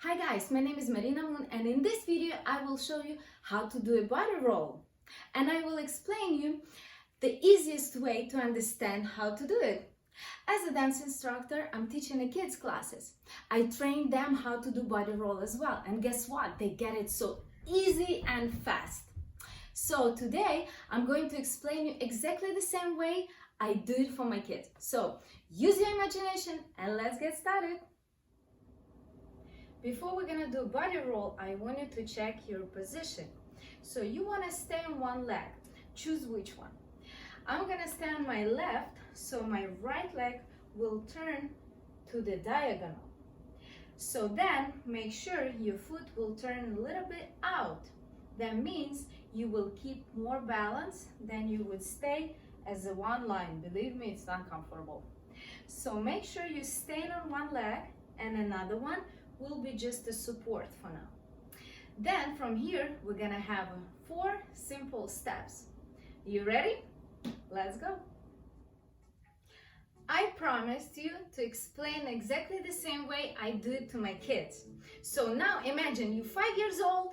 Hi guys, my name is Marina and in this video I will show you how to do a body roll. And I will explain you the easiest way to understand how to do it. As a dance instructor, I'm teaching the kids classes. I train them how to do body roll as well. And guess what? They get it so easy and fast. So today I'm going to explain you exactly the same way I do it for my kids. So use your imagination and let's get started. Before we're gonna do body roll, I want you to check your position. So you wanna stay on one leg. Choose which one. I'm gonna stay on my left, so my right leg will turn to the diagonal. So then make sure your foot will turn a little bit out. That means you will keep more balance than you would stay as a one line. Believe me, it's not comfortable. So make sure you stay on one leg and another one will be just a support for now. Then from here, we're gonna have 4 simple steps. You ready? Let's go. I promised you to explain exactly the same way I do it to my kids. So now imagine you're 5 years old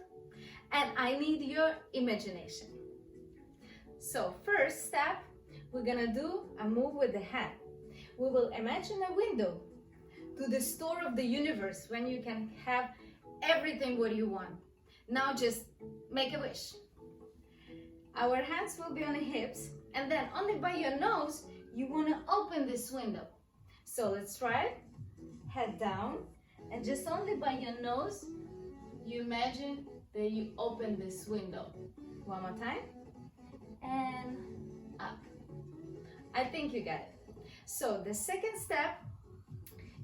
and I need your imagination. So first step, we're gonna do a move with the hand. We will imagine a window to the store of the universe when you can have everything what you want. Now just make a wish. Our hands will be on the hips and then only by your nose you want to open this window. So let's try it. Head down and just only by your nose you imagine that you open this window. One more time and up. I think you got it. So the second step,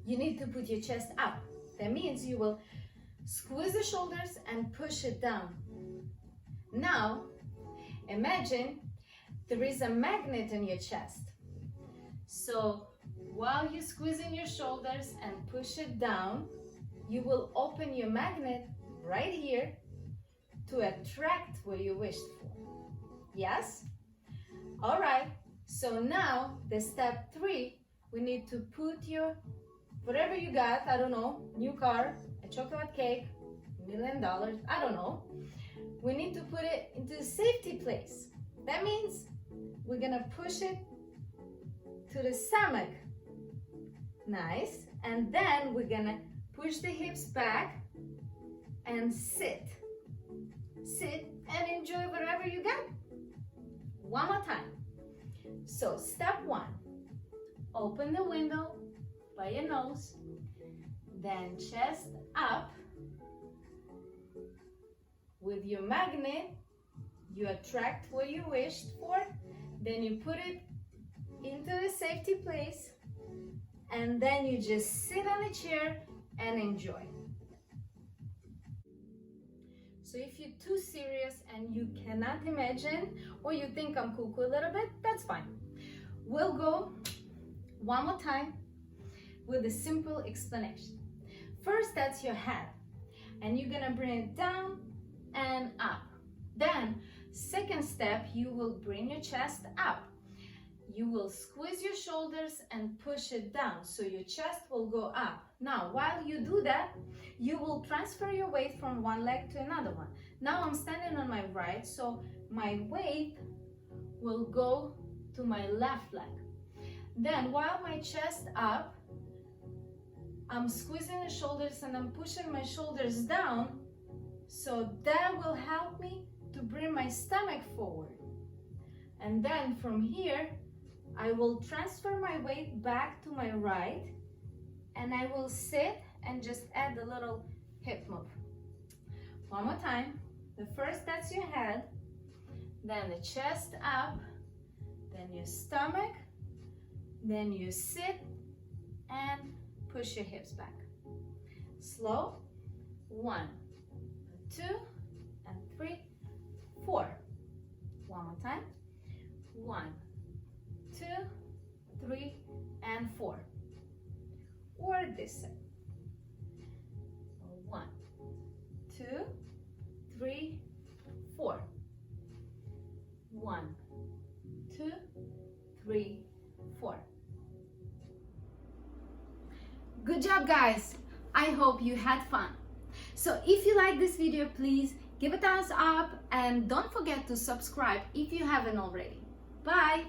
you need to put your chest up. That means you will squeeze the shoulders and push it down. Now, imagine there is a magnet in your chest. So while you're squeezing your shoulders and push it down, you will open your magnet right here to attract what you wished for. Yes? All right. So now the step 3, we need to put your whatever you got, I don't know, new car, a chocolate cake, $1 million, I don't know. We need to put it into a safety place. That means we're gonna push it to the stomach. Nice. And then we're gonna push the hips back and sit. Sit and enjoy whatever you got. One more time. So step 1, open the window by your nose, then chest up. With your magnet, you attract what you wished for, then you put it into the safety place, and then you just sit on a chair and enjoy. So if you're too serious and you cannot imagine, or you think I'm cuckoo a little bit, that's fine. We'll go one more time with a simple explanation. First, that's your head, and you're gonna bring it down and up. Then, second step, you will bring your chest up. You will squeeze your shoulders and push it down, so your chest will go up. Now, while you do that, you will transfer your weight from one leg to another one. Now I'm standing on my right, so my weight will go to my left leg. Then, while my chest up, I'm squeezing the shoulders and I'm pushing my shoulders down, so that will help me to bring my stomach forward. And then from here, I will transfer my weight back to my right and I will sit and just add a little hip move. One more time. The first, that's your head, then the chest up, then your stomach, then you sit and push your hips back. Slow. 1, 2, and 3, 4. One more time. 1, 2, 3, and 4. Or this side. 1, 2, 3, 4. 1, 2, 3, 4. Good job, guys. I hope you had fun. So if you like this video, please give a thumbs up and don't forget to subscribe if you haven't already. Bye!